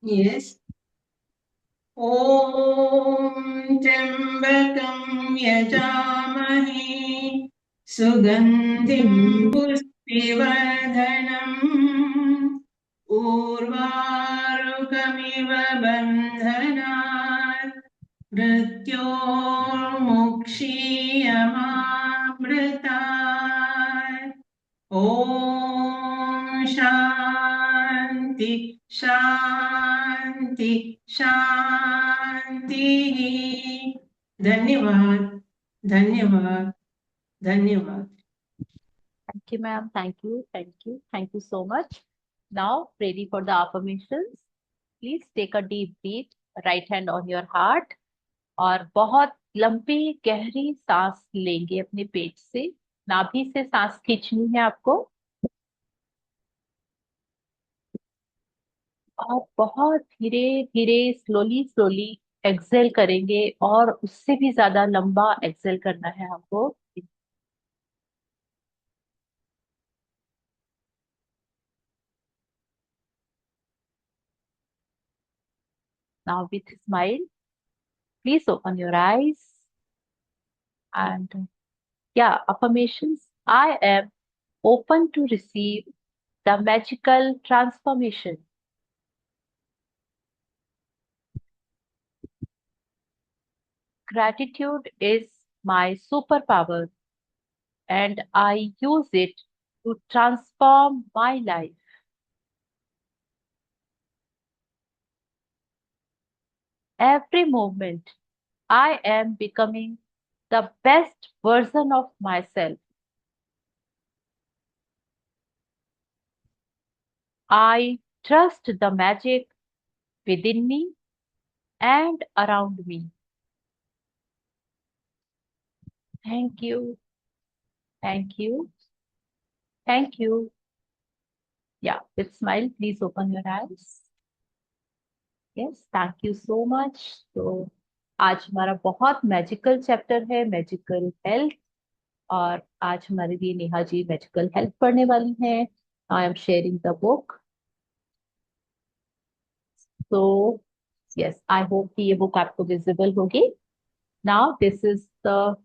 Yes. ॐ त्र्यम्बकं यजामहे सुगन्धिं पुष्टिवर्धनम् उर्वारुकमिव बन्धनात् मृत्योर्मुक्षीयमामृतात् ॐ शान्ति शान्ति शान्तिः। धन्यवाद धन्यवाद धन्यवाद। Thank you, ma'am. Thank you. Thank you. Thank you so much. Now, ready for the affirmations. Please take a deep breath, right hand on your heart, और बहुत लंबी गहरी सांस लेंगे अपने पेट से। नाभि से सांस खींचनी है आपको, और बहुत धीरे धीरे स्लोली स्लोली एक्सेल करेंगे, और उससे भी ज्यादा लंबा एक्सेल करना है हमको। Now with smile, please open your eyes and yeah, affirmations. I am open to receive the magical transformation. Gratitude is my superpower and I use it to transform my life. Every moment, I am becoming the best version of myself. I trust the magic within me and around me. Thank you. Thank you. Thank you. Yeah, with smile, please open your eyes. Yes, thank you so much. तो आज हमारा बहुत magical chapter है, magical health. और आज हमारे लिए Neha ji magical health पढ़ने वाली हैं। I am sharing the book. तो यस, आई होप कि ये बुक आपको विजिबल होगी। Now this is the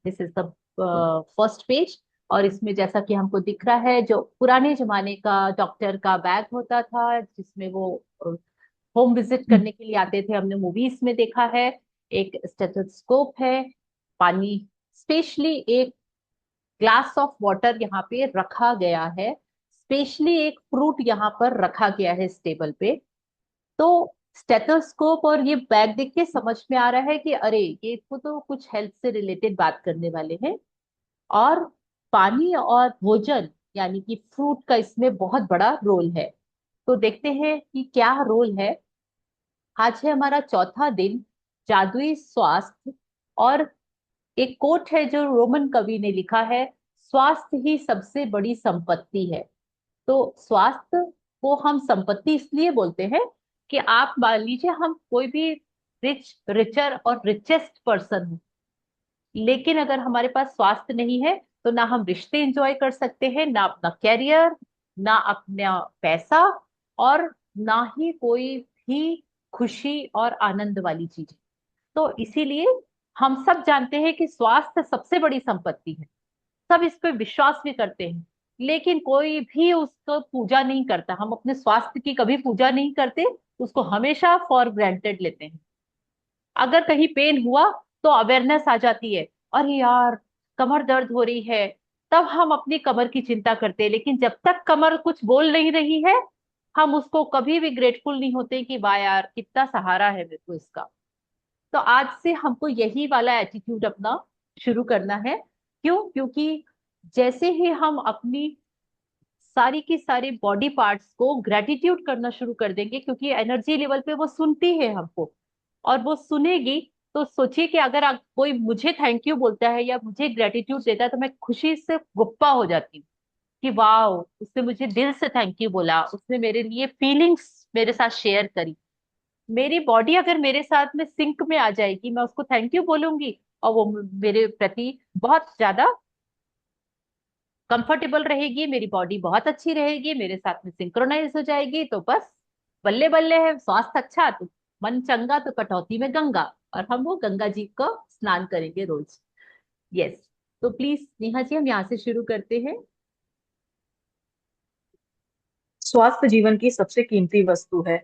this is the first page. और इसमें जैसा कि हमको दिख रहा है, जो पुराने जमाने का डॉक्टर का बैग होता था जिसमें वो होम विजिट करने के लिए आते थे, हमने मूवीज में देखा है। एक स्टेथोस्कोप है, पानी, स्पेशली एक ग्लास ऑफ वाटर यहाँ पे रखा गया है, स्पेशली एक फ्रूट यहाँ पर रखा गया है इस टेबल पे। तो स्टेथोस्कोप और ये बैग देख के समझ में आ रहा है कि अरे ये तो कुछ हेल्थ से रिलेटेड बात करने वाले हैं। और पानी और भोजन यानी कि फ्रूट का इसमें बहुत बड़ा रोल है। तो देखते हैं कि क्या रोल है। आज है हमारा चौथा दिन, जादुई स्वास्थ्य। और एक कोट है जो रोमन कवि ने लिखा है, स्वास्थ्य ही सबसे बड़ी संपत्ति है। तो स्वास्थ्य को हम संपत्ति इसलिए बोलते हैं कि आप मान लीजिए हम कोई भी रिचर और रिचेस्ट पर्सन हो, लेकिन अगर हमारे पास स्वास्थ्य नहीं है तो ना हम रिश्ते एंजॉय कर सकते हैं, ना अपना कैरियर, ना अपना पैसा, और ना ही कोई भी खुशी और आनंद वाली चीज। तो इसीलिए हम सब जानते हैं कि स्वास्थ्य सबसे बड़ी संपत्ति है। सब इस पे विश्वास भी करते हैं, लेकिन कोई भी उसको पूजा नहीं करता। हम अपने स्वास्थ्य की कभी पूजा नहीं करते, उसको हमेशा फॉर ग्रांटेड लेते हैं। अगर कहीं पेन हुआ तो अवेयरनेस आ जाती है, अरे यार कमर दर्द हो रही है, तब हम अपनी कमर की चिंता करते हैं। लेकिन जब तक कमर कुछ बोल नहीं रही है, हम उसको कभी भी ग्रेटफुल नहीं होते कि वाह यार कितना सहारा है मेरे को इसका। तो आज से हमको यही वाला एटीट्यूड अपना शुरू करना है। क्यों? क्योंकि जैसे ही हम अपनी सारी की सारी बॉडी पार्ट्स को ग्रेटिट्यूड करना शुरू कर देंगे, क्योंकि एनर्जी लेवल पे वो सुनती है हमको, और वो सुनेगी। तो सोचिए कि अगर कोई मुझे थैंक यू बोलता है या मुझे ग्रेटिट्यूड देता है तो मैं खुशी से गुप्पा हो जाती हूँ कि वाह, उसने मुझे दिल से थैंक यू बोला, उसने मेरे लिए फीलिंग्स मेरे साथ शेयर करी। मेरी बॉडी अगर मेरे साथ में सिंक में आ जाएगी, मैं उसको थैंक यू बोलूंगी और वो मेरे प्रति बहुत ज्यादा कंफर्टेबल रहेगी, मेरी बॉडी बहुत अच्छी रहेगी, मेरे साथ में सिंक्रोनाइज हो जाएगी, तो बस बल्ले बल्ले है। स्वास्थ्य अच्छा तो मन चंगा, तो कटौती में गंगा, और हम वो गंगा जी को स्नान करेंगे रोज। यस। तो प्लीज नेहा जी, हम यहाँ से शुरू करते हैं। स्वास्थ्य जीवन की सबसे कीमती वस्तु है,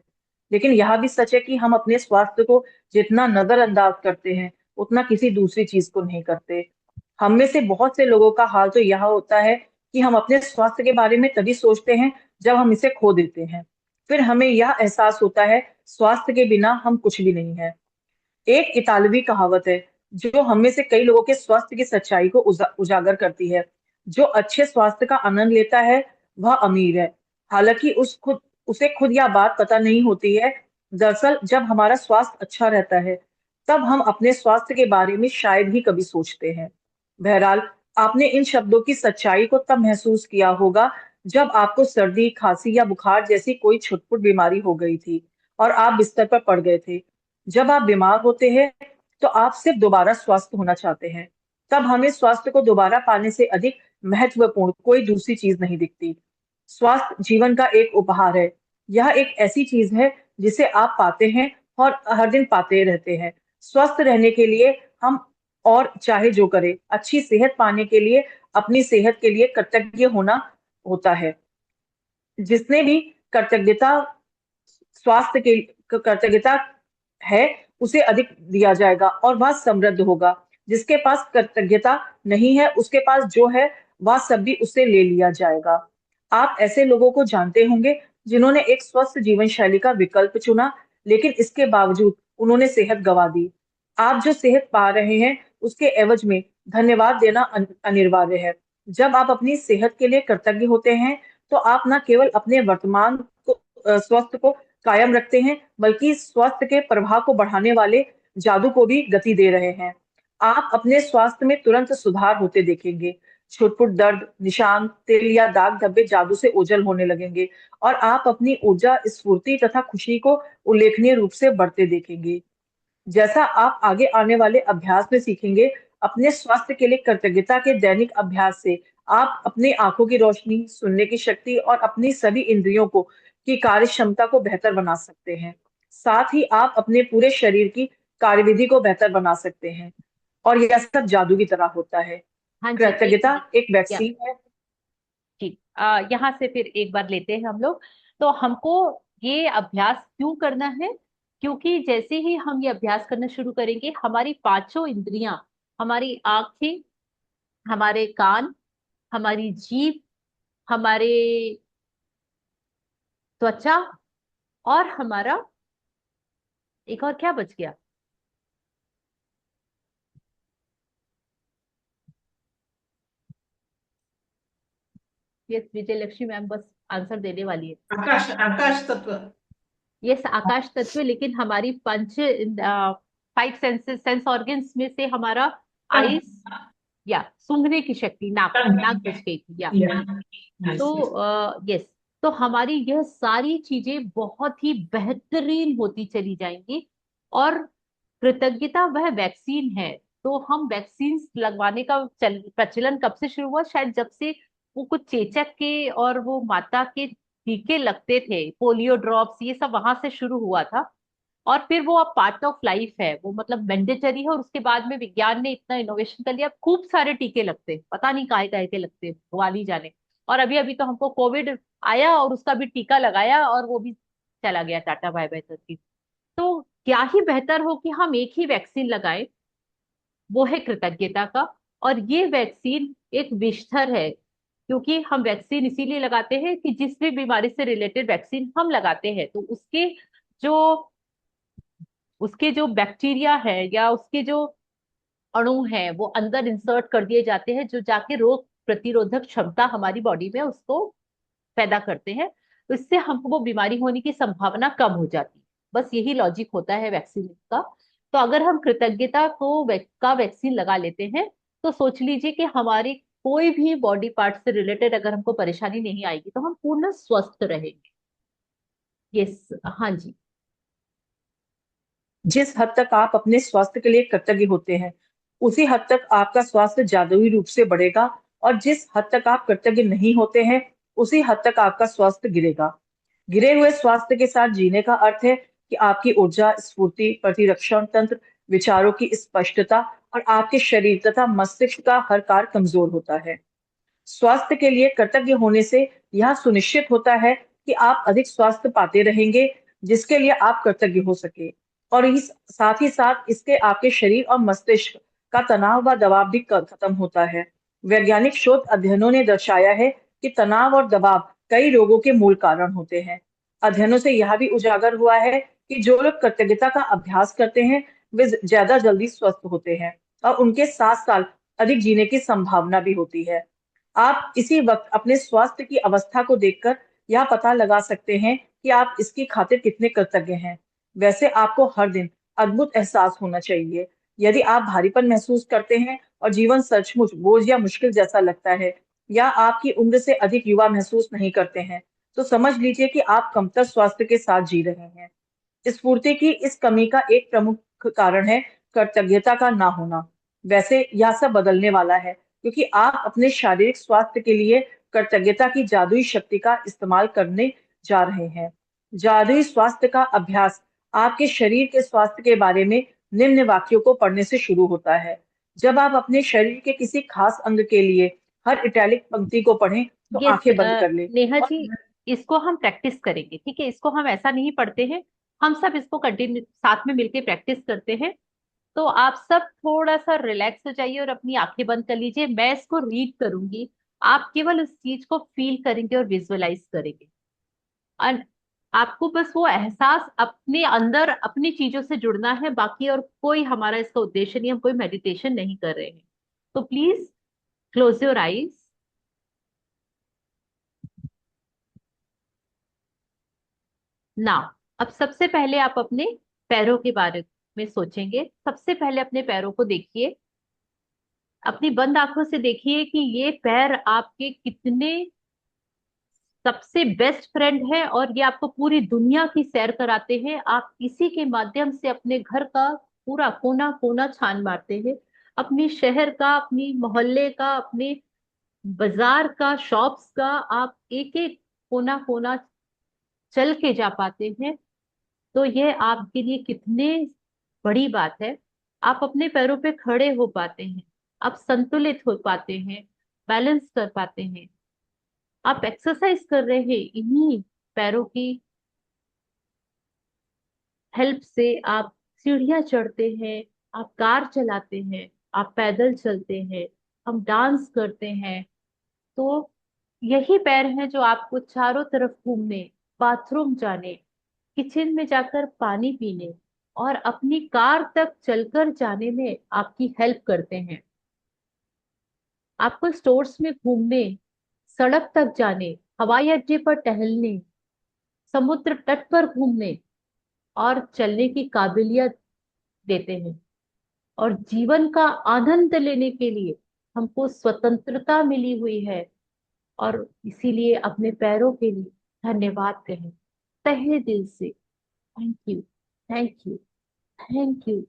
लेकिन यह भी सच है कि हम अपने स्वास्थ्य को जितना नजरअंदाज करते हैं, उतना किसी दूसरी चीज को नहीं करते। हम में से बहुत से लोगों का हाल तो यह होता है कि हम अपने स्वास्थ्य के बारे में तभी सोचते हैं जब हम इसे खो देते हैं। फिर हमें यह एहसास होता है, स्वास्थ्य के बिना हम कुछ भी नहीं है। एक इतालवी कहावत है जो हम में से कई लोगों के स्वास्थ्य की सच्चाई को उजागर करती है। जो अच्छे स्वास्थ्य का आनंद लेता है वह अमीर है। हालांकि उसे खुद यह बात पता नहीं होती है। दरअसल जब हमारा स्वास्थ्य अच्छा रहता है, तब हम अपने स्वास्थ्य के बारे में शायद ही कभी सोचते हैं। बहरहाल, आपने इन शब्दों की सच्चाई को तब महसूस किया होगा जब आपको सर्दी, खांसी या बुखार जैसी कोई छुटपुट बीमारी हो गई थी और आप बिस्तर पर पड़ गए थे। जब आप बीमार होते हैं, तो आप सिर्फ दोबारा स्वस्थ होना चाहते हैं। तब हमें स्वास्थ्य को दोबारा पाने से अधिक महत्वपूर्ण कोई दूसरी चीज नहीं दिखती। स्वास्थ्य जीवन का एक उपहार है। यह एक ऐसी चीज है जिसे आप पाते हैं और हर दिन पाते रहते हैं। स्वस्थ रहने के लिए हम और चाहे जो करें, अच्छी सेहत पाने के लिए अपनी सेहत के लिए कृतज्ञ होना होता है। जिसने भी कृतज्ञता स्वास्थ्य के कृतज्ञता है, उसे अधिक दिया जाएगा और वह समृद्ध होगा। जिसके पास कृतज्ञता नहीं है, उसके पास जो है वह सब भी उससे ले लिया जाएगा। आप ऐसे लोगों को जानते होंगे जिन्होंने एक स्वस्थ जीवन शैली का विकल्प चुना, लेकिन इसके बावजूद उन्होंने सेहत गंवा दी। आप जो सेहत पा रहे हैं, उसके एवज में धन्यवाद देना अनिवार्य है। जब आप अपनी सेहत के लिए कृतज्ञ होते हैं, तो आप न केवल अपने वर्तमान स्वास्थ्य को कायम रखते हैं, बल्कि स्वास्थ्य के प्रभाव को बढ़ाने वाले जादू को भी गति दे रहे हैं। आप अपने स्वास्थ्य में तुरंत सुधार होते देखेंगे। छुटपुट दर्द, निशान, तिल या दाग धब्बे जादू से ओझल होने लगेंगे और आप अपनी ऊर्जा, स्फूर्ति तथा खुशी को उल्लेखनीय रूप से बढ़ते देखेंगे। जैसा आप आगे आने वाले अभ्यास में सीखेंगे, अपने स्वास्थ्य के लिए कृतज्ञता के दैनिक अभ्यास से आप अपनी आंखों की रोशनी, सुनने की शक्ति और अपनी सभी इंद्रियों को की कार्य क्षमता को बेहतर बना सकते हैं। साथ ही आप अपने पूरे शरीर की कार्यविधि को बेहतर बना सकते हैं। और यह सब जादू की तरह होता है। हाँ जी, एक कृतज्ञता मिनट। एक या वैक्सीन है। ठीक, यहाँ से फिर एक बार लेते हैं हम लोग। तो हमको ये अभ्यास क्यों करना है? क्योंकि जैसे ही हम ये अभ्यास करना शुरू करेंगे, हमारी पांचों इंद्रियां, हमारी आंखें, हमारे कान, हमारी जीभ, हमारे त्वचा, और हमारा एक और क्या बच गया? ये विजय लक्ष्मी मैम बस आंसर देने वाली है। आकाश आकाश तत्व। यस, आकाश तत्व। लेकिन हमारी पंच फाइव सेंसेस, सेंस ऑर्गन्स में से हमारा तंग। आईज, या सूंघने की शक्ति, नाक, नाक तंग। बच गई थी या। या। Yes, yes. तो यस, तो हमारी यह सारी चीजें बहुत ही बेहतरीन होती चली जाएंगी। और कृतज्ञता वह वैक्सीन है। तो हम वैक्सीन लगवाने का प्रचलन कब से शुरू हुआ? शायद जब से वो कुछ चेचक के और वो माता के टीके लगते थे, पोलियो ड्रॉप्स, ये सब वहां से शुरू हुआ था। और फिर वो अब पार्ट ऑफ लाइफ है, वो मतलब मैंडेटरी है। और उसके बाद में विज्ञान ने इतना इनोवेशन कर लिया, अब खूब सारे टीके लगते हैं, पता नहीं काहे काहे के लगते हैं, भगवान ही जाने। और अभी अभी तो हमको कोविड आया और उसका भी टीका लगाया और वो भी चला गया, टाटा बाय बाय करके। तो क्या ही बेहतर हो कि हम एक ही वैक्सीन लगाएं, वो है कृतज्ञता का। और ये वैक्सीन एक विषधर है, क्योंकि हम वैक्सीन इसीलिए लगाते हैं कि जिस भी बीमारी से रिलेटेड वैक्सीन हम लगाते हैं, तो जो उसके जो बैक्टीरिया है या उसके जो अणु हैं, वो अंदर इंसर्ट कर दिए जाते हैं, जो जाके रोग प्रतिरोधक क्षमता हमारी बॉडी में उसको पैदा करते हैं। तो इससे हमको वो बीमारी होने की संभावना कम हो जाती है। बस यही लॉजिक होता है वैक्सीन का। तो अगर हम कृतज्ञता का वैक्सीन लगा लेते हैं, तो सोच लीजिए कि हमारी कोई भी बॉडी पार्ट से रिलेटेड अगर हमको परेशानी नहीं आएगी, तो हम पूर्ण स्वस्थ रहेंगे। यस, हाँ जी। जिस हद तक आप अपने स्वास्थ्य के लिए कृतज्ञ होते हैं, उसी हद तक आपका स्वास्थ्य जादुई रूप से बढ़ेगा और जिस हद तक आप कृतज्ञ नहीं होते हैं, उसी हद तक आपका स्वास्थ्य गिरेगा। गिरे हुए स्वास्थ्य के साथ जीने का अर्थ है कि आपकी ऊर्जा, स्फूर्ति, प्रतिरक्षण तंत्र, विचारों की स्पष्टता और आपके शरीर तथा मस्तिष्क का हर कार्य कमजोर होता है। स्वास्थ्य के लिए कृतज्ञ होने से यह सुनिश्चित होता है कि आप अधिक स्वास्थ्य पाते रहेंगे, जिसके लिए आप कृतज्ञ हो सके। और इस साथ ही साथ इसके आपके शरीर और मस्तिष्क का तनाव व दबाव भी खत्म होता है। वैज्ञानिक शोध अध्ययनों ने दर्शाया है कि तनाव और दबाव कई रोगों के मूल कारण होते हैं। अध्ययनों से यह भी उजागर हुआ है कि जो लोग कृतज्ञता का अभ्यास करते हैं, वे ज्यादा जल्दी स्वस्थ होते हैं और उनके 7 साल अधिक जीने की संभावना भी होती है। आप इसी वक्त अपने स्वास्थ्य की अवस्था को देखकर यह पता लगा सकते हैं कि आप इसकी खातिर कितने कृतज्ञ हैं। वैसे आपको हर दिन अद्भुत एहसास होना चाहिए। यदि आप भारीपन महसूस करते हैं और जीवन सचमुच बोझ या मुश्किल जैसा लगता है, या आपकी उम्र से अधिक युवा महसूस नहीं करते हैं, तो समझ लीजिए कि आप कमतर स्वास्थ्य के साथ जी रहे हैं। स्फूर्ति की इस कमी का एक प्रमुख कारण है कृतज्ञता का ना होना। वैसे यह सब बदलने वाला है, क्योंकि आप अपने शारीरिक स्वास्थ्य के लिए कृतज्ञता की जादुई शक्ति का इस्तेमाल करने जा रहे हैं। जादुई स्वास्थ्य का अभ्यास आपके शरीर के स्वास्थ्य के बारे में निम्न वाक्यों को पढ़ने से शुरू होता है। जब आप अपने शरीर के किसी खास अंग के लिए हर इटैलिक पंक्ति को पढ़ें, तो ये आंखें बंद कर लें नेहा और जी, इसको हम प्रैक्टिस करेंगे, ठीक है? इसको हम ऐसा नहीं पढ़ते हैं, हम सब इसको कंटिन्यू साथ में मिलके प्रैक्टिस करते हैं। तो आप सब थोड़ा सा रिलैक्स हो जाइए और अपनी आंखें बंद कर लीजिए। मैं इसको रीड करूंगी, आप केवल उस चीज को फील करेंगे और विजुअलाइज करेंगे। और आपको बस वो एहसास अपने अंदर अपनी चीजों से जुड़ना है, बाकी और कोई हमारा इसका उद्देश्य नहीं, हम कोई मेडिटेशन नहीं कर रहे हैं। तो please close your eyes. Now, अब सबसे पहले आप अपने पैरों के बारे में सोचेंगे। सबसे पहले अपने पैरों को देखिए, अपनी बंद आंखों से देखिए कि ये पैर आपके कितने सबसे बेस्ट फ्रेंड है, और ये आपको पूरी दुनिया की सैर कराते हैं। आप इसी के माध्यम से अपने घर का पूरा कोना कोना छान मारते हैं, अपनी शहर का, अपनी मोहल्ले का, अपने बाजार का, शॉप्स का, आप एक एक कोना कोना चल के जा पाते हैं। तो ये आपके लिए कितने बड़ी बात है। आप अपने पैरों पे खड़े हो पाते हैं, आप संतुलित हो पाते हैं, बैलेंस कर पाते हैं। आप एक्सरसाइज कर रहे हैं इन्हीं पैरों की हेल्प से। आप सीढ़ियां चढ़ते हैं, आप कार चलाते हैं, आप पैदल चलते हैं, हम डांस करते हैं। तो यही पैर हैं जो आपको चारों तरफ घूमने, बाथरूम जाने, किचन में जाकर पानी पीने और अपनी कार तक चलकर जाने में आपकी हेल्प करते हैं। आपको स्टोर्स में घूमने, सड़क तक जाने, हवाई अड्डे पर टहलने, समुद्र तट पर घूमने और चलने की काबिलियत देते हैं। और जीवन का आनंद लेने के लिए हमको स्वतंत्रता मिली हुई है। और इसीलिए अपने पैरों के लिए धन्यवाद कहें, तहे दिल से। Thank you, thank you, thank you.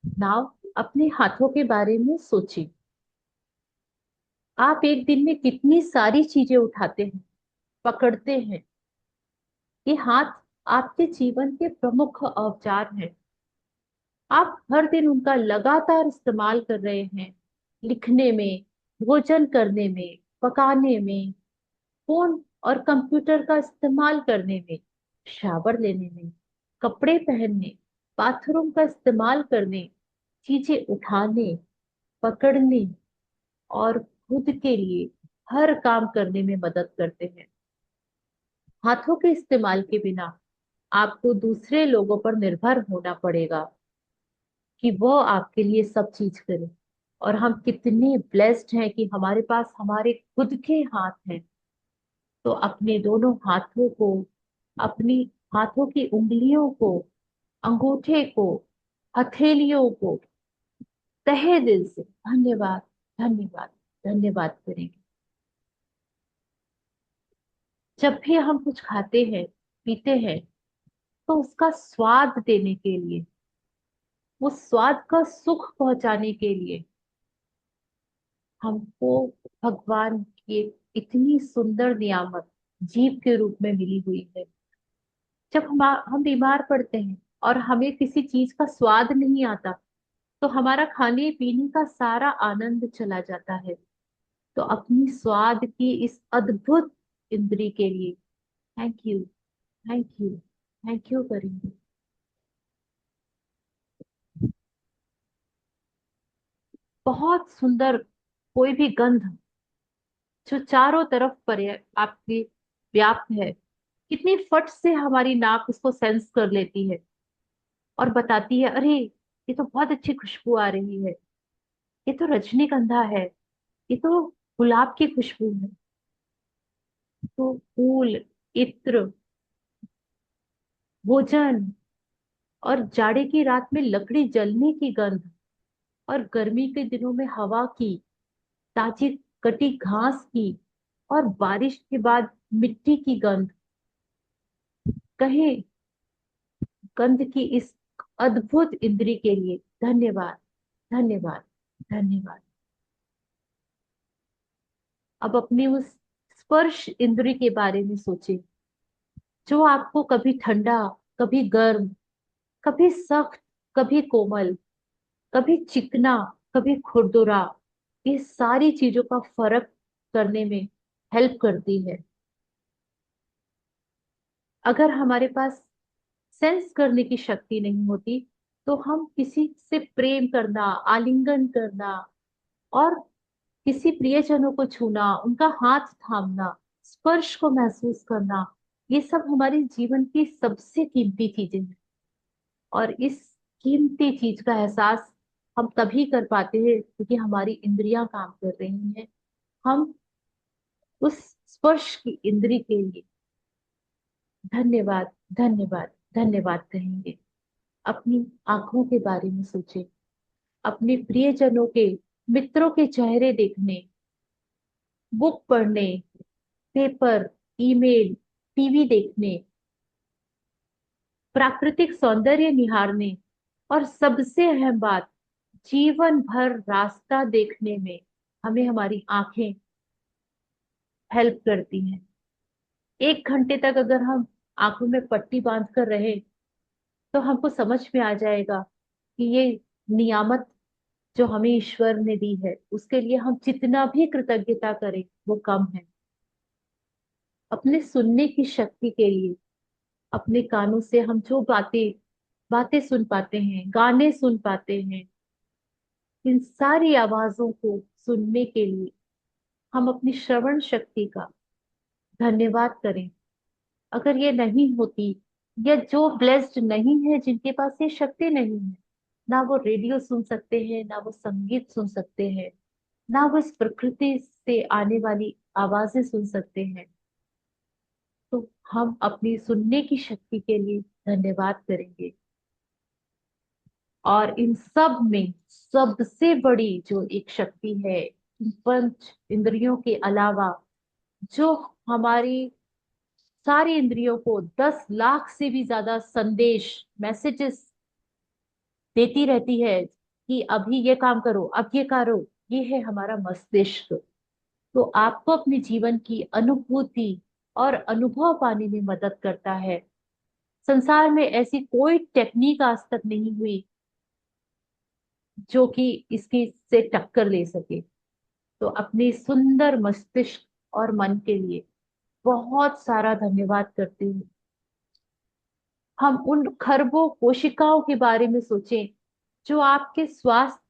Now अपने हाथों के बारे में सोचिए। आप एक दिन में कितनी सारी चीजें उठाते हैं, पकड़ते हैं। ये हाथ आपके जीवन के प्रमुख औजार हैं। आप हर दिन उनका लगातार इस्तेमाल कर रहे हैं, लिखने में, भोजन करने में, पकाने में, फोन और कंप्यूटर का इस्तेमाल करने में, शावर लेने में, कपड़े पहनने, बाथरूम का इस्तेमाल करने, चीजें उठाने, पकड़ने और खुद के लिए हर काम करने में मदद करते हैं। हाथों के इस्तेमाल के बिना आपको दूसरे लोगों पर निर्भर होना पड़ेगा कि वो आपके लिए सब चीज करे। और हम कितने ब्लेस्ड हैं कि हमारे पास हमारे खुद के हाथ हैं। तो अपने दोनों हाथों को, अपनी हाथों की उंगलियों को, अंगूठे को, हथेलियों को तहे दिल से धन्यवाद, धन्यवाद, धन्यवाद करेंगे। जब भी हम कुछ खाते हैं, पीते हैं, तो उसका स्वाद देने के लिए, उस स्वाद का सुख पहुंचाने के लिए हमको भगवान की एक इतनी सुंदर नियामत जीव के रूप में मिली हुई है। जब हम बीमार पड़ते हैं और हमें किसी चीज का स्वाद नहीं आता, तो हमारा खाने पीने का सारा आनंद चला जाता है। तो अपनी स्वाद की इस अद्भुत इंद्री के लिए thank you, thank you, thank you करेंगे। बहुत सुंदर कोई भी गंध जो चारों तरफ पर आपकी व्याप्त है, कितनी फट से हमारी नाक उसको सेंस कर लेती है और बताती है, अरे ये तो बहुत अच्छी खुशबू आ रही है, ये तो रजनीगंधा है, ये तो गुलाब की खुशबू है। तो फूल, इत्र, भोजन और जाड़े की रात में लकड़ी जलने की गंध और गर्मी के दिनों में हवा की, ताजी कटी घास की और बारिश के बाद मिट्टी की गंध, कहें गंध की इस अद्भुत इंद्री के लिए धन्यवाद, धन्यवाद, धन्यवाद। अब अपनी उस स्पर्श इंद्री के बारे में सोचें, जो आपको कभी ठंडा, कभी गर्म, कभी सख्त, कभी कोमल, कभी चिकना, कभी खुरदुरा, ये सारी चीजों का फर्क करने में हेल्प करती है। अगर हमारे पास सेंस करने की शक्ति नहीं होती, तो हम किसी से प्रेम करना, आलिंगन करना और किसी प्रियजनों को छूना, उनका हाथ थामना, स्पर्श को महसूस करना, ये सब हमारे जीवन की सबसे कीमती चीजें हैं। और इस कीमती चीज का एहसास हम तभी कर पाते हैं क्योंकि हमारी इंद्रियां काम कर रही हैं। हम उस स्पर्श की इंद्री के लिए धन्यवाद, धन्यवाद, धन्यवाद कहेंगे। अपनी आंखों के बारे में सोचें, अपने प्रियजनों के, मित्रों के चेहरे देखने, बुक पढ़ने, पेपर, ईमेल, टीवी देखने, प्राकृतिक सौंदर्य निहारने और सबसे अहम बात, जीवन भर रास्ता देखने में हमें हमारी आंखें हेल्प करती हैं। 1 घंटे तक अगर हम आंखों में पट्टी बांध कर रहे, तो हमको समझ में आ जाएगा कि ये नियामत जो हमें ईश्वर ने दी है, उसके लिए हम जितना भी कृतज्ञता करें वो कम है। अपने सुनने की शक्ति के लिए, अपने कानों से हम जो बातें बातें सुन पाते हैं, गाने सुन पाते हैं, इन सारी आवाजों को सुनने के लिए हम अपनी श्रवण शक्ति का धन्यवाद करें। अगर ये नहीं होती, या जो ब्लेस्ड नहीं है, जिनके पास ये शक्ति नहीं है, ना वो रेडियो सुन सकते हैं, ना वो संगीत सुन सकते हैं, ना वो इस प्रकृति से आने वाली आवाजें सुन सकते हैं, तो हम अपनी सुनने की शक्ति के लिए धन्यवाद करेंगे। और इन सब में सबसे बड़ी जो एक शक्ति है, इन पंच इंद्रियों के अलावा, जो हमारी सारी इंद्रियों को 10 लाख से भी ज्यादा संदेश, मैसेजेस देती रहती है कि अभी ये काम करो, अब ये करो, ये है हमारा मस्तिष्क। तो आपको अपने जीवन की अनुभूति और अनुभव पाने में मदद करता है। संसार में ऐसी कोई टेक्निक आज तक नहीं हुई जो कि इसकी से टक्कर ले सके। तो अपने सुंदर मस्तिष्क और मन के लिए बहुत सारा धन्यवाद करते हैं। हम उन खरबों कोशिकाओं के बारे में सोचें जो आपके स्वास्थ्य,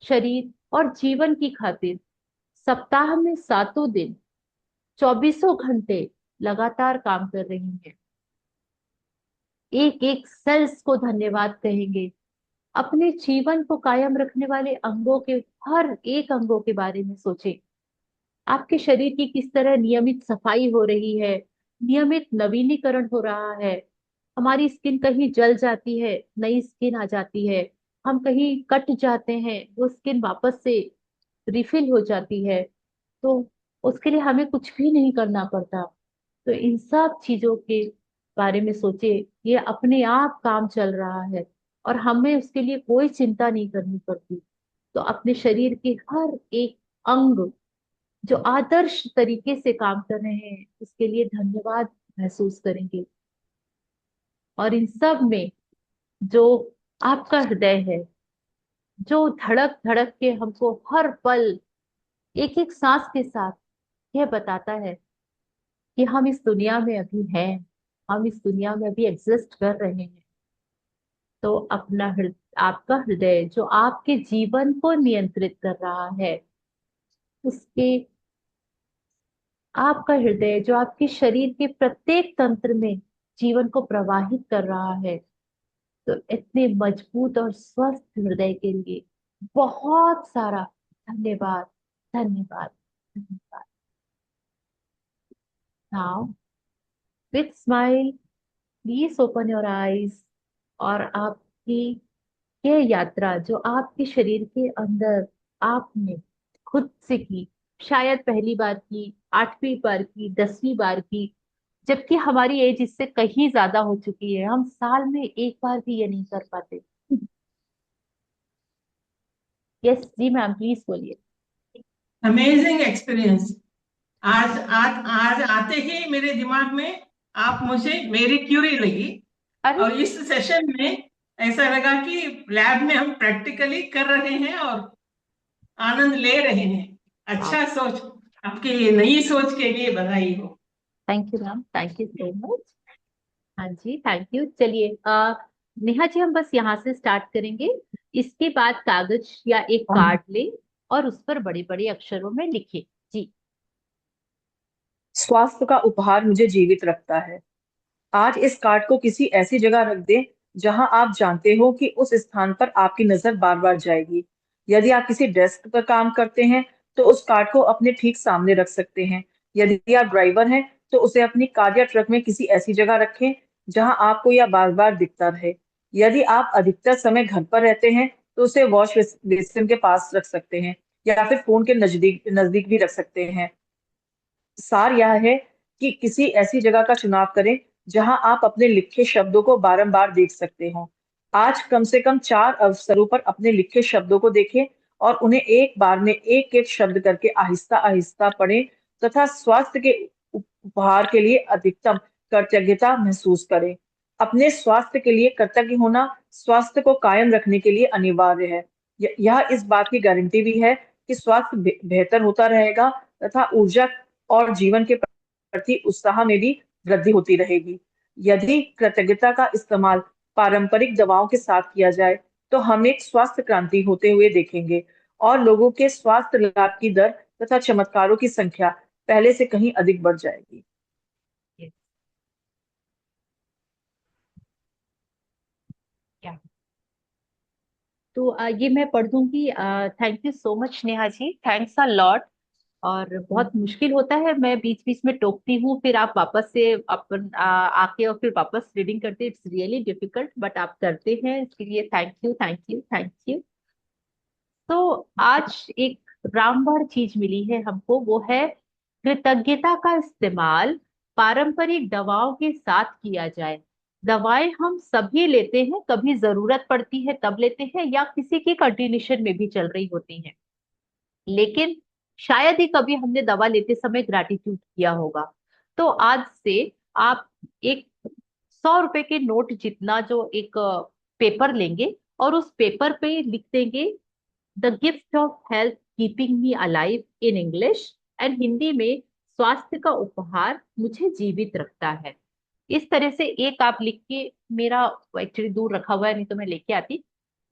शरीर और जीवन की खातिर सप्ताह में 7 दिन, 24 घंटे लगातार काम कर रही हैं। एक एक सेल्स को धन्यवाद कहेंगे। अपने जीवन को कायम रखने वाले अंगों के, हर एक अंगों के बारे में सोचें। आपके शरीर की किस तरह नियमित सफाई हो रही है, नियमित नवीनीकरण हो रहा है। हमारी स्किन कहीं जल जाती है, नई स्किन आ जाती है। हम कहीं कट जाते हैं, वो स्किन वापस से रिफिल हो जाती है। तो उसके लिए हमें कुछ भी नहीं करना पड़ता। तो इन सब चीजों के बारे में सोचे, ये अपने आप काम चल रहा है और हमें उसके लिए कोई चिंता नहीं करनी पड़ती। तो अपने शरीर के हर एक अंग जो आदर्श तरीके से काम कर रहे हैं उसके लिए धन्यवाद महसूस करेंगे। और इन सब में जो आपका हृदय है, जो धड़क धड़क के हमको हर पल एक एक सांस के साथ यह बताता है कि हम इस दुनिया में अभी हैं, हम इस दुनिया में अभी एग्जिस्ट कर रहे हैं। तो अपना आपका हृदय जो आपके जीवन को नियंत्रित कर रहा है, उसके आपका हृदय जो आपके शरीर के प्रत्येक तंत्र में जीवन को प्रवाहित कर रहा है, तो इतने मजबूत और स्वस्थ हृदय के लिए बहुत सारा धन्यवाद, धन्यवाद, धन्यवाद। Now with smile please open your eyes, और आपकी यह यात्रा जो आपके शरीर के अंदर आपने खुद से की, शायद पहली बार की, 8वीं बार की, 10वीं बार की, जबकि हमारी एज इससे कहीं ज्यादा हो चुकी है, हम साल में एक बार भी ये नहीं कर पाते। यस जी मैम, प्लीज बोलिए। Amazing experience. आज आज आज आते ही मेरे दिमाग में आप मुझे मेरी क्यूरी लगी, अरे और इस सेशन में ऐसा लगा कि लैब में हम प्रैक्टिकली कर रहे हैं और आनंद ले रहे हैं। अच्छा सोच, आपके लिए नई सोच के लिए बधाई हो। Thank you ma'am, thank you so much. हाँ जी, थैंक यू। चलिए नेहा जी, हम बस यहाँ से स्टार्ट करेंगे। इसके बाद कागज या एक कार्ड ले और उस पर बड़े बड़े अक्षरों में लिखे जी। स्वास्थ्य का उपहार मुझे जीवित रखता है। आज इस कार्ड को किसी ऐसी जगह रख दें जहां आप जानते हो कि उस स्थान पर आपकी नजर बार बार जाएगी। यदि आप किसी डेस्क पर काम करते हैं तो उस कार्ड को अपने ठीक सामने रख सकते हैं। यदि आप ड्राइवर हैं तो उसे अपनी कार या ट्रक में किसी ऐसी जगह रखें जहां आपको यह बार बार दिखता रहे। यदि आप अधिकतर समय घर पर रहते हैं तो उसे वॉश बेसिन के पास रख सकते हैं या फिर फोन के नजदीक नजदीक भी रख सकते हैं। सार यह है कि किसी ऐसी जगह का चुनाव करें जहां आप अपने लिखे शब्दों को बारंबार देख सकते हो। आज कम से कम 4 अवसरों पर अपने लिखे शब्दों को देखें और उन्हें एक बार में एक एक शब्द करके आहिस्ता आहिस्ता पढ़ें तथा स्वास्थ्य के उपहार के लिए अधिकतम कृतज्ञता महसूस करें। अपने स्वास्थ्य के लिए कृतज्ञ होना स्वास्थ्य को कायम रखने के लिए अनिवार्य है। यह इस बात की गारंटी भी है कि स्वास्थ्य बेहतर होता रहेगा तथा ऊर्जा और जीवन के प्रति उत्साह में भी वृद्धि होती रहेगी। यदि कृतज्ञता का इस्तेमाल पारंपरिक दवाओं के साथ किया जाए तो हम एक स्वास्थ्य क्रांति होते हुए देखेंगे और लोगों के स्वास्थ्य लाभ की दर तथा चमत्कारों की संख्या पहले से कहीं अधिक बढ़ जाएगी। Yes, क्या तो ये मैं पढ़ दूंगी। Thank you so much Neha ji, thanks a lot. और बहुत मुश्किल होता है, मैं बीच बीच में टोकती हूँ, फिर आप वापस से अपन आके और फिर वापस रीडिंग करते, इट्स रियली डिफिकल्ट, बट आप करते हैं, इसके लिए thank you, thank you, thank you. तो आज एक रामबाण चीज मिली है हमको, वो है कृतज्ञता का इस्तेमाल पारंपरिक दवाओं के साथ किया जाए। दवाएं हम सभी लेते हैं, कभी जरूरत पड़ती है तब लेते हैं या किसी की कंटिन्यूशन में भी चल रही होती है, लेकिन शायद ही कभी हमने दवा लेते समय ग्रैटिट्यूड किया होगा। तो आज से आप एक 100 रुपए के नोट जितना जो एक पेपर लेंगे और उस पेपर पे लिख देंगे the gift of health keeping me alive in English, and Hindi में स्वास्थ्य का उपहार मुझे जीवित रखता है। इस तरह से एक आप लिख के, मेरा एक्चुअली दूर रखा हुआ है नहीं तो मैं लेके आती,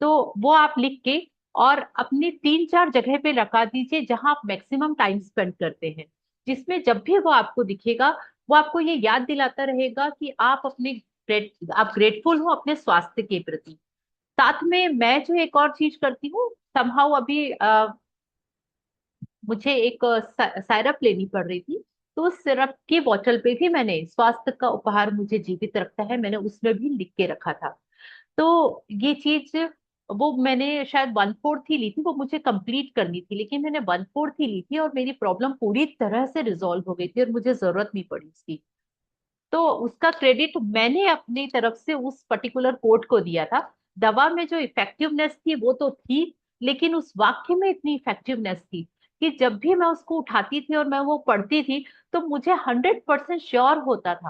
तो वो आप लिख के और अपनी 3-4 जगह पे रखा दीजिए जहां आप मैक्सिमम टाइम स्पेंड करते हैं, जिसमें जब भी वो आपको दिखेगा वो आपको ये याद दिलाता रहेगा कि आप आप ग्रेटफुल हो अपने स्वास्थ्य के प्रति। साथ में मैं जो एक और चीज करती हूँ, समहाउ अभी मुझे एक सायरप लेनी पड़ रही थी, तो उस सिरप की बोतल पे भी मैंने स्वास्थ्य का उपहार मुझे जीवित रखता है, मैंने उसमें भी लिख के रखा था। तो ये चीज, वो मैंने शायद 1/4 ही ली थी, वो मुझे कंप्लीट करनी थी, लेकिन मैंने 1/4 ही ली थी और मेरी प्रॉब्लम पूरी तरह से रिजॉल्व हो गई थी और मुझे जरूरत नहीं पड़ी उसकी। तो उसका क्रेडिट मैंने अपनी तरफ से उस पर्टिकुलर कोड को दिया था। दवा में जो इफेक्टिवनेस थी वो तो थी, लेकिन उस वाक्य में इतनी इफेक्टिवनेस थी कि जब भी मैं उसको उठाती थी और मैं वो पढ़ती थी तो मुझे 100% श्योर होता था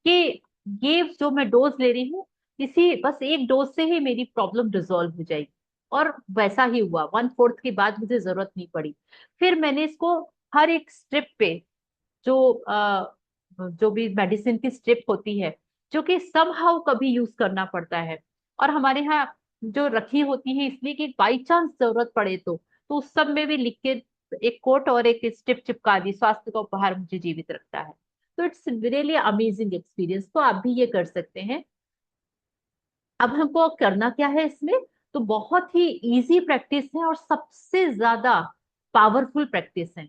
कि ये जो मैं डोज ले रही हूँ, इसी बस एक डोज से ही मेरी प्रॉब्लम रिजॉल्व हो जाएगी। और वैसा ही हुआ, 1/4 के बाद मुझे जरूरत नहीं पड़ी। फिर मैंने इसको हर एक स्ट्रिप पे, जो जो भी मेडिसिन की स्ट्रिप होती है, जो कि समहाउ कभी यूज करना पड़ता है, और हमारे यहाँ जो रखी होती है इसलिए कि बाई चांस जरूरत पड़े तो उस सब में भी लिख के एक कोट और एक स्ट्रिप चिपका दी, स्वास्थ्य का उपहार मुझे जीवित रखता है। तो इट्स रियली अमेजिंग एक्सपीरियंस, तो आप भी ये कर सकते हैं। अब हमको करना क्या है इसमें, तो बहुत ही इजी प्रैक्टिस है और सबसे ज्यादा पावरफुल प्रैक्टिस है।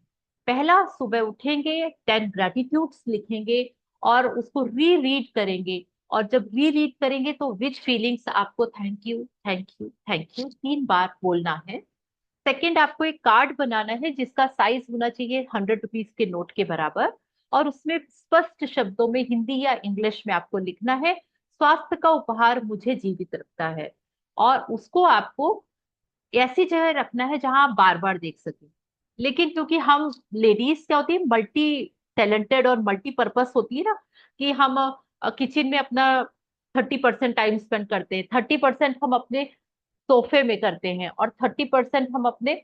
पहला, सुबह उठेंगे, 10 ग्रेटिट्यूड्स लिखेंगे और उसको री रीड करेंगे। और जब री रीड करेंगे तो विच फीलिंग्स आपको thank you thank you thank you 3 बार बोलना है। सेकंड, आपको एक कार्ड बनाना है जिसका साइज होना चाहिए 100 रुपीज के नोट के बराबर, और उसमें स्पष्ट शब्दों में हिंदी या इंग्लिश में आपको लिखना है, स्वास्थ्य का उपहार मुझे जीवित रखता है। और उसको आपको ऐसी जगह रखना है जहां आप बार बार देख सकें। लेकिन क्योंकि हम लेडीज क्या होती है, मल्टी टैलेंटेड और मल्टीपर्पस होती है ना, कि हम किचन में अपना 30% टाइम स्पेंड करते हैं, 30% हम अपने सोफे में करते हैं, और 30% हम अपने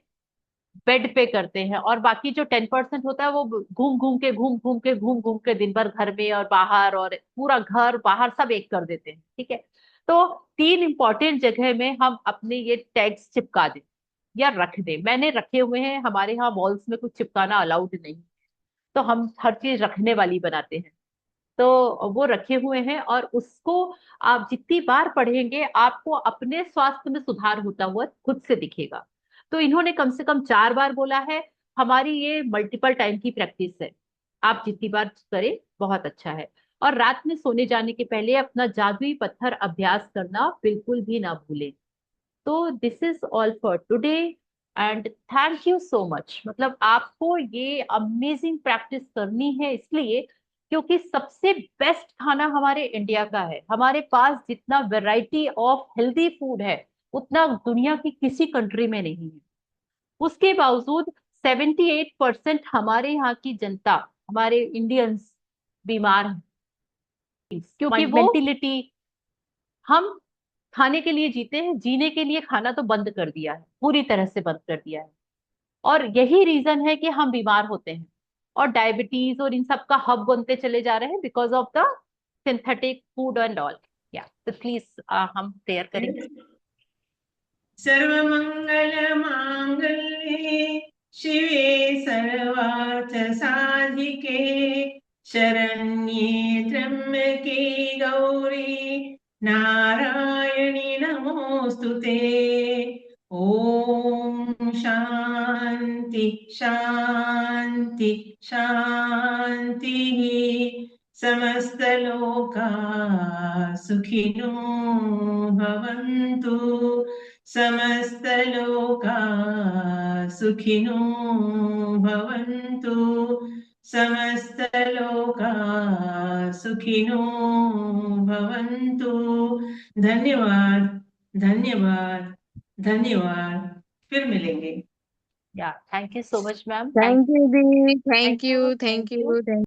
बेड पे करते हैं, और बाकी जो 10% होता है वो घूम घूम के दिन भर घर में और बाहर, और पूरा घर बाहर सब एक कर देते हैं। ठीक है, तो 3 इंपॉर्टेंट जगह में हम अपने ये टैग्स चिपका दें या रख दें। मैंने रखे हुए हैं, हमारे यहाँ वॉल्स में कुछ चिपकाना अलाउड नहीं, तो हम हर चीज रखने वाली बनाते हैं। तो वो रखे हुए हैं, और उसको आप जितनी बार पढ़ेंगे आपको अपने स्वास्थ्य में सुधार होता हुआ खुद से दिखेगा। तो इन्होंने कम से कम 4 बार बोला है। हमारी ये मल्टीपल टाइम की प्रैक्टिस है, आप जितनी बार करें बहुत अच्छा है। और रात में सोने जाने के पहले अपना जादुई पत्थर अभ्यास करना बिल्कुल भी ना भूलें। तो this is all for today, and thank you so much. मतलब आपको ये अमेजिंग प्रैक्टिस करनी है इसलिए क्योंकि सबसे बेस्ट खाना हमारे इंडिया का है। हमारे पास जितना वैरायटी ऑफ हेल्दी फूड है उतना दुनिया की किसी कंट्री में नहीं है। उसके बावजूद 78% हमारे यहाँ की जनता, हमारे इंडियंस बीमार हैं, क्योंकि वो मेंटिलिटी, हम खाने के लिए जीते हैं, जीने के लिए खाना तो बंद कर दिया है, पूरी तरह से बंद कर दिया है। और यही रीजन है कि हम बीमार होते हैं और डायबिटीज और इन सब का हब बनते चले जा रहे हैं, because of the synthetic food and all. या तो प्लीज हम प्रेयर करेंगे। सर्वमंगल मांगल्ये शिवे सर्वार्थ साधिके शरण्ये त्र्यंबके गौरी नारायणी नमोस्तुते। ओम शांति शांति शांति। समस्तलोका सुखिनो भवन्तु। समस्तलोका सुखिनो भवन्तु। समस्तलोका सुखिनो भवन्तु। धन्यवाद धन्यवाद धन्यवाद। फिर मिलेंगे। या thank you so much ma'am. Thank you the, thank thank you you, thank thank you. You, thank